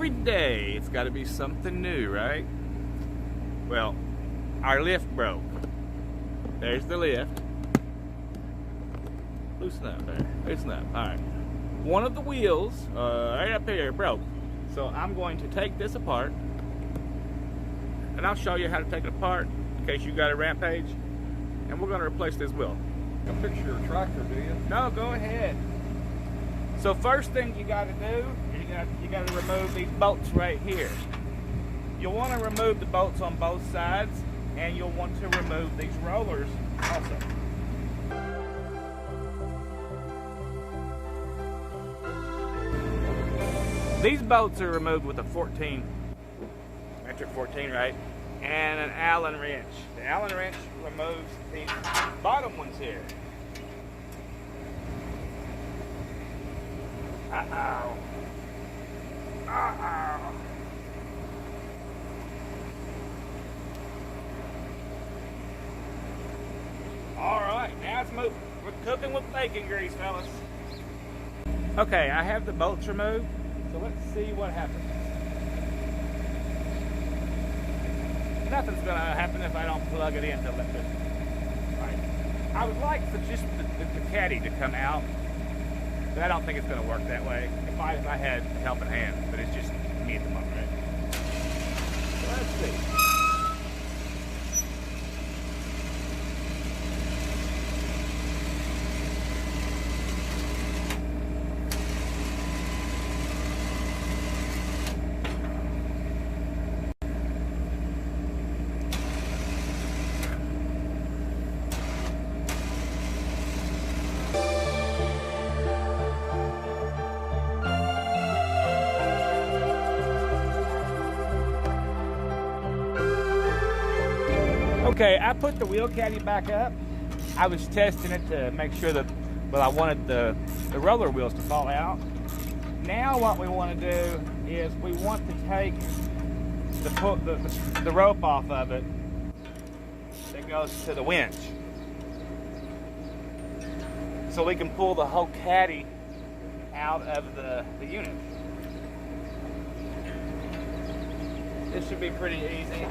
Every day it's got to be something new, right? Well, our lift broke. There's the lift. Loosen up there. Loosen up. Alright. One of the wheels, right up here, broke. So I'm going to take this apart. And I'll show you how to take it apart in case you got a Rampage. And we're going to replace this wheel. I'll fix your tractor, do you? No, go ahead. So first thing you got to do is you got to remove these bolts right here. You'll want to remove the bolts on both sides, and you'll want to remove these rollers also. These bolts are removed with a 14, metric 14, right? And an Allen wrench. The Allen wrench removes these bottom ones here. Uh-oh. Uh-oh. All right, now it's moving. We're cooking with bacon grease, fellas. Okay, I have the bolts removed, so let's see what happens. Nothing's gonna happen if I don't plug it into electric. Right. I would like for just the caddy to come out, but I don't think it's gonna work that way. If I had a helping hand, but it's just me at the moment, right? So let's see. Okay, I put the wheel caddy back up. I was testing it to make sure that, well, I wanted the roller wheels to fall out. Now what we want to do is we want to take the rope off of it that goes to the winch. So we can pull the whole caddy out of the unit. This should be pretty easy.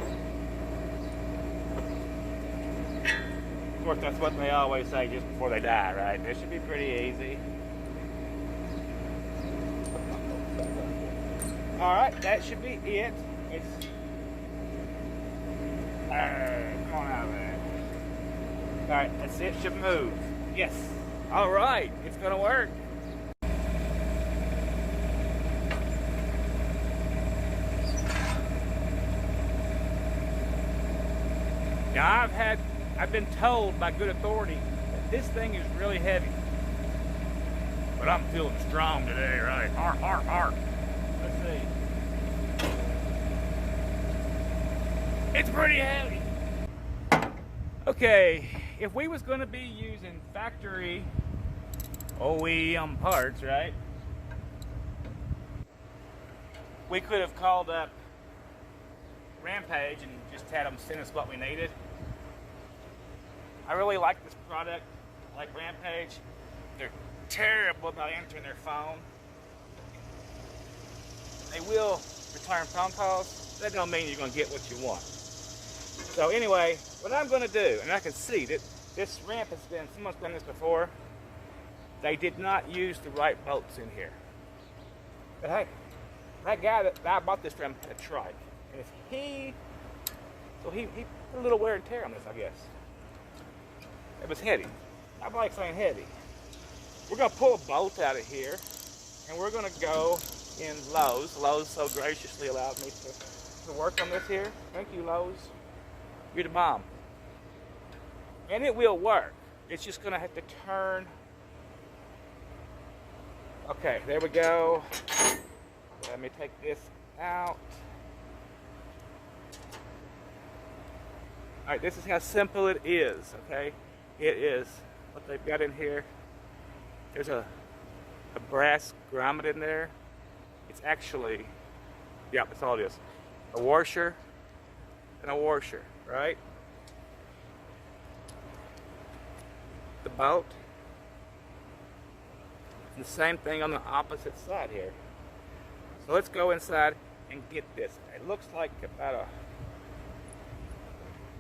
Of course, that's what they always say just before they die, right? This should be pretty easy. All right, that should be it. It's come on out of there. All right, that's it. Should move. Yes. All right, it's gonna work. Now I've been told by good authority that this thing is really heavy. But I'm feeling strong today, right? Arr, arr, arr. Let's see. It's pretty heavy. Okay, if we was gonna be using factory OEM parts, right? We could have called up Rampage and just had them send us what we needed. I really like this product, I like Rampage. They're terrible about answering their phone. They will return phone calls. That don't mean you're gonna get what you want. So anyway, what I'm gonna do, and I can see that this ramp has been, someone's done this before. They did not use the right bolts in here. But hey, that guy that I bought this from had a trike. And if he put a little wear and tear on this, I guess. It was heavy. I like saying heavy. We're gonna pull a bolt out of here, and we're gonna go in Lowe's. Lowe's so graciously allowed me to work on this here. Thank you, Lowe's. You're the bomb. And it will work. It's just gonna have to turn. Okay, there we go. Let me take this out. All right, this is how simple it is, okay? It is what they've got in here. There's a brass grommet in there. It's actually, yeah, that's all it is. A washer and a washer, right? The bolt. The same thing on the opposite side here. So let's go inside and get this. It looks like about a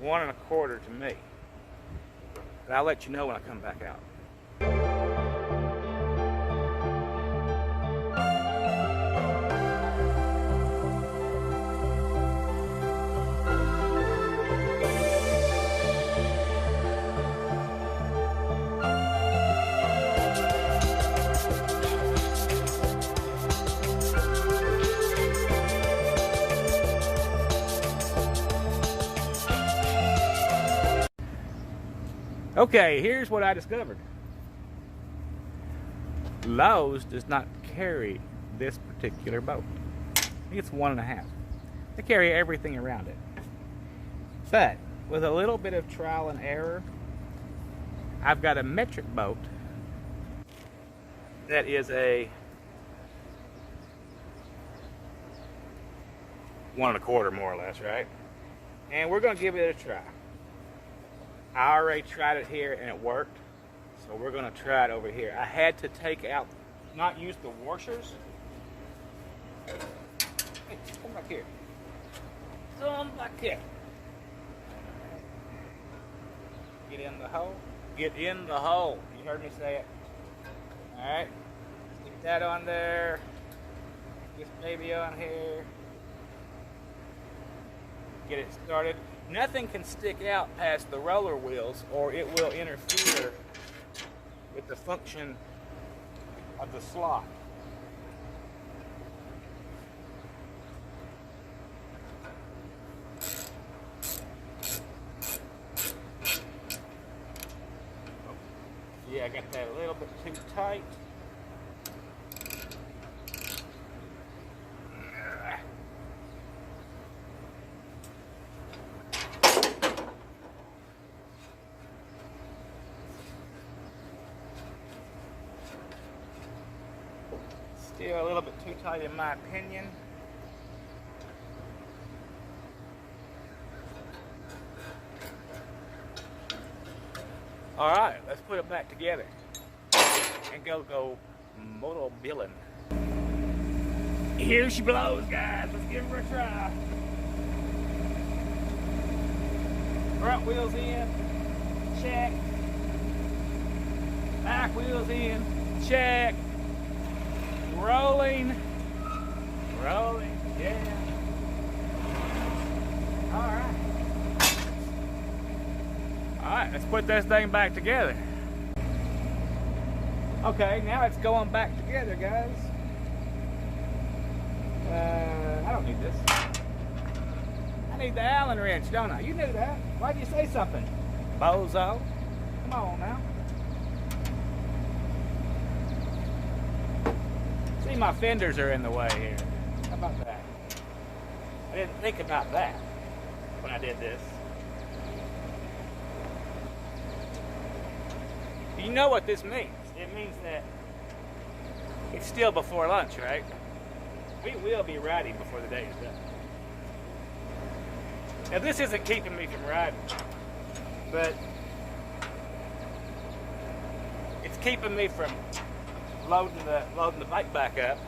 1 1/4 to me. But I'll let you know when I come back out. Okay, here's what I discovered. Lowe's does not carry this particular boat. I think it's 1 1/2. They carry everything around it. But with a little bit of trial and error, I've got a metric boat that is a 1 1/4 more or less, right? And we're gonna give it a try. I already tried it here and it worked, so we're going to try it over here. I had to take out, not use the washers. Hey, come back here. Come back here. Get in the hole. Get in the hole. You heard me say it. Alright. Stick that on there. This baby on here. Get it started. Nothing can stick out past the roller wheels or it will interfere with the function of the slot. Yeah, I got that a little bit too tight. Still a little bit too tight in my opinion. Alright, let's put it back together and go moto billing. Here she blows, guys. Let's give her a try. Front wheels in, check. Back wheels in, check. Rolling, yeah. All right, let's put this thing back together. Okay, now it's going back together, guys. I don't need this. I need the Allen wrench, don't I? You knew that. Why'd you say something, bozo? Come on now. See, my fenders are in the way here. How about that? I didn't think about that when I did this. You know what this means. It means that it's still before lunch, right? We will be riding before the day is done. Now this isn't keeping me from riding, but it's keeping me from loading the bike back up.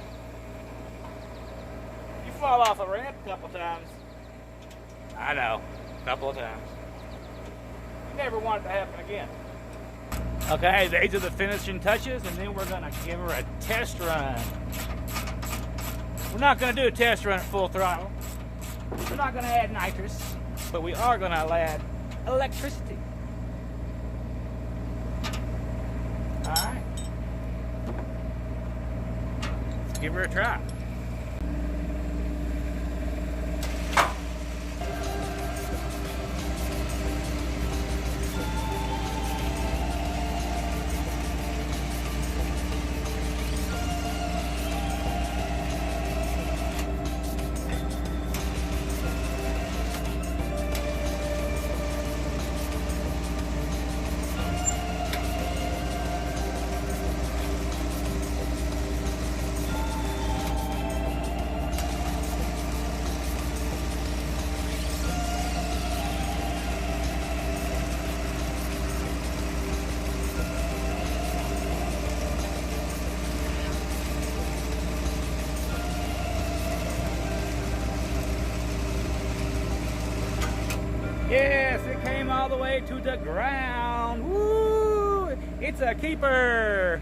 You fall off a ramp a couple times. I know, a couple of times. You never want it to happen again. Okay, these are the finishing touches, and then we're gonna give her a test run. We're not gonna do a test run at full throttle. We're not gonna add nitrous, but we are gonna add electricity. All right. Let's give her a try. Yes, it came all the way to the ground. Woo! It's a keeper.